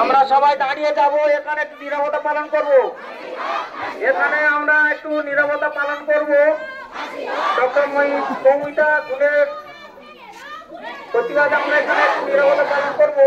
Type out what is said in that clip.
আমরা সবাই দাঁড়িয়ে যাব, এখানে একটু নীরবতা পালন করব। এখানে আমরা একটু নীরবতা পালন করব। ডক্টর মৌমিতা গুণের প্রতিবাদ আমরা এখানে একটু নীরবতা পালন করব।